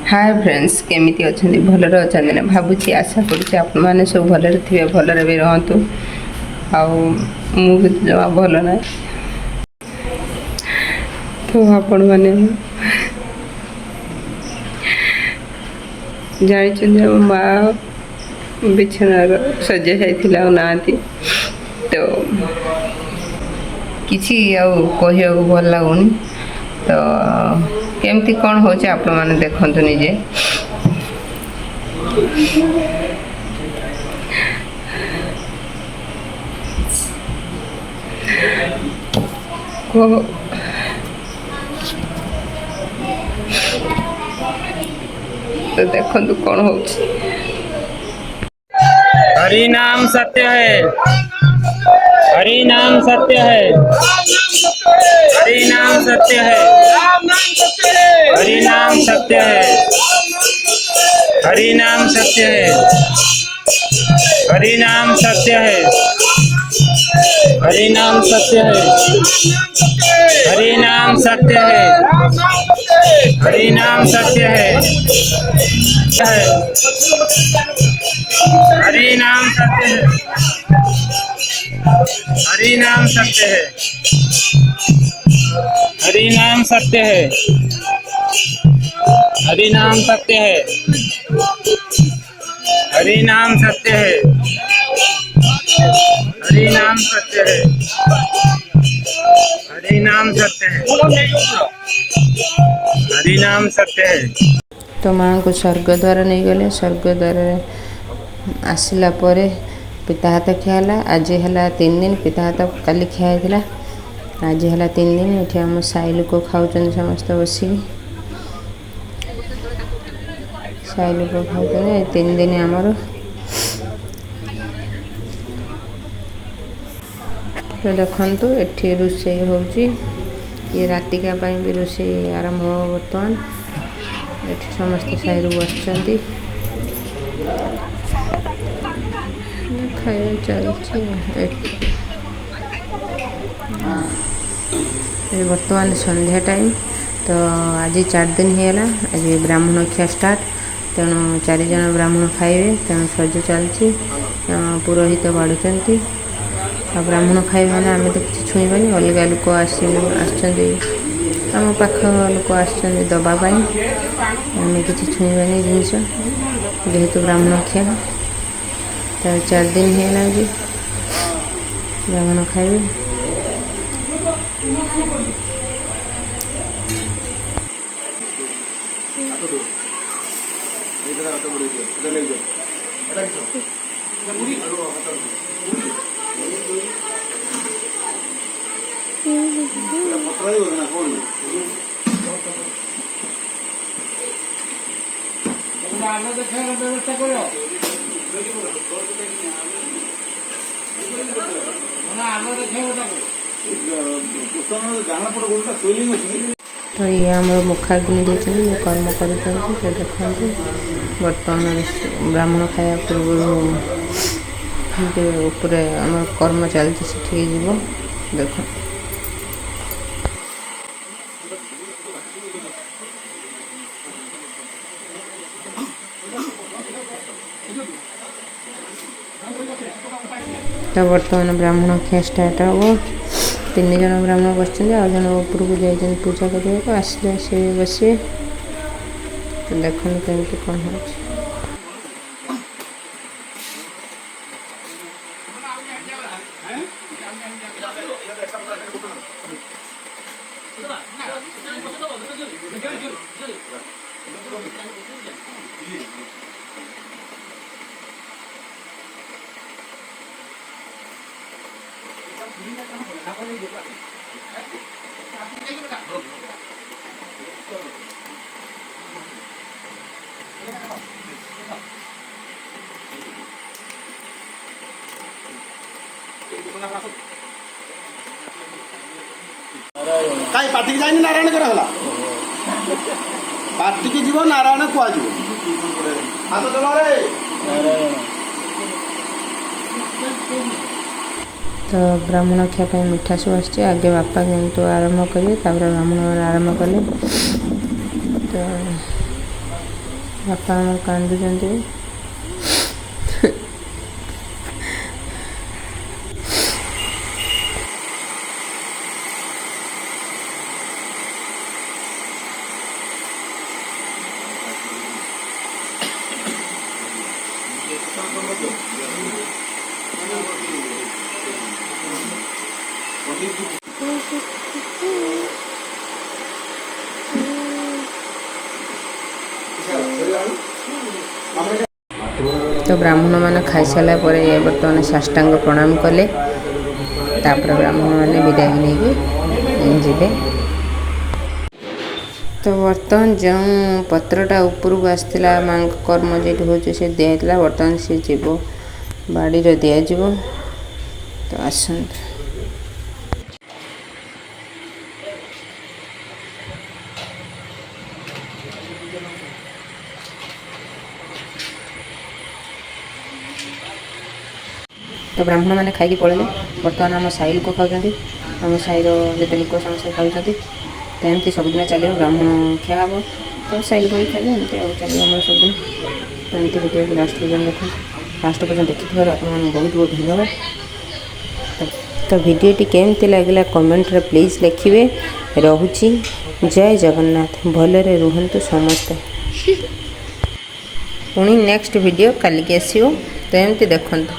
Hi friends केमिति अछंती भलरे अछंती ना भाबुची आशा करूची आपण माने सब भलरे थिबे भलरे भी रहंतु आउ मु भी जमा भल ना तो आपण माने जानि चंद्र माँ बिछनार सजा जाइथिला नांती तो किसी कह भल लगुनि तो केमती कौन हो आपण मैंने देखु निजे तो देखु कौन हो हरि नाम सत्य है। हरि नाम सत्य है। हरि नाम सत्य है। हरि नाम सत्य है। हरि नाम सत्य है। हरि नाम सत्य है। हरि नाम सत्य है। हरि नाम सत्य है। हरि नाम सत्य है। हरि नाम सत्य है। हरि नाम सत्य है। हरि नाम सत्य है। हरि नाम सत्य है। हरि नाम सत्य है। हरि नाम सत्य है। हरि नाम सत्य है। हरि नाम सत्य है। तो माँ को स्वर्ग द्वार नहीं गले स्वर्ग द्वार आसला पिता हाथ खियाला आज है 3 दिन पिता हाथ काली खिया आज है 3 दिन ये आम साई लोक खाऊँ समस्त बसिक साई लोक खाऊ 3 दिन आमर तो देखु एठी रोषे होची ये रातिका भी रोषे आरंभ हो बर्तमान एठी समस्त साई बसचंती खाया चलती बर्तमान संध्या टाइम तो आज 4 दिन है आज ब्राह्मण खिया स्टार्ट तेणु 4 जन ब्राह्मण खाइबे तेणु सज चलती पुरोहित बाढ़ुंट ब्राह्मण खाइबे मैंने आम तो किसी छुईबानी अलग लोक आम पाख लोक आसवाई आम किसी छुईबानी जिनस जेहेतु ब्राह्मण खिया तो 4 दिन है आज ब्राह्मण खाइबे व्यवस्था करो तो ये आम मुखाग्नि देते कर्म कर देखते बर्तमान ब्राह्मण खाया पूर्व उपरे आम कर्म चलती से जीव देख तो बर्तमान ब्राह्मण खिया स्टार्ट हम 3 जन ब्राह्मण बस आ जन उपरको जाइए पूजा करने को आसले से बसवे तो देखो कमी कौन हो कहीं पार्टी की जाए नारायण कराला पार्टी की जीव नारायण कुआ हाथ चलो रे तो ब्राह्मण खायापी मिठा सब आस आगे बापा किंतु आरंभ करेंगे ब्राह्मण आरंभ कले तो ବାପା ଆମର କାନ୍ଦୁଛନ୍ତି। तो ब्राह्मण मैंने खाई सारा पर ये बर्तमान साष्टांग प्रणाम कले ब्राह्मण मैंने विदाय नहीं जीवे। तो बर्तमान जो पत्रटा उपरକୁ आसला माँ कर्म जो हूँ से दिखाला बर्तमान सी जीव बाड़ी दिज्व। तो आसत तो ब्राह्मण मैंने खाई पड़े बर्तमान आम साई लोक खाऊँ आम साईर जिते लोक समस्त खाऊँ तो एमती सबुदिन चलो ब्राह्मण खिया हम तो साई लोक भी खाइए एमती चलो आम सबुदिन। तो एमती वीडियो लास्ट पर्यटन देख लास्ट पर्यटन देखी आप बहुत बहुत धन्यवाद। तो वीडियोटी केमती लगे कमेंट रे प्लीज लिखिए। रोची जय जगन्नाथ भलरे रुहंतु समस्ते। पुणी नेक्स्ट वीडियो कालिकी आसियो तो एमती देखंतु।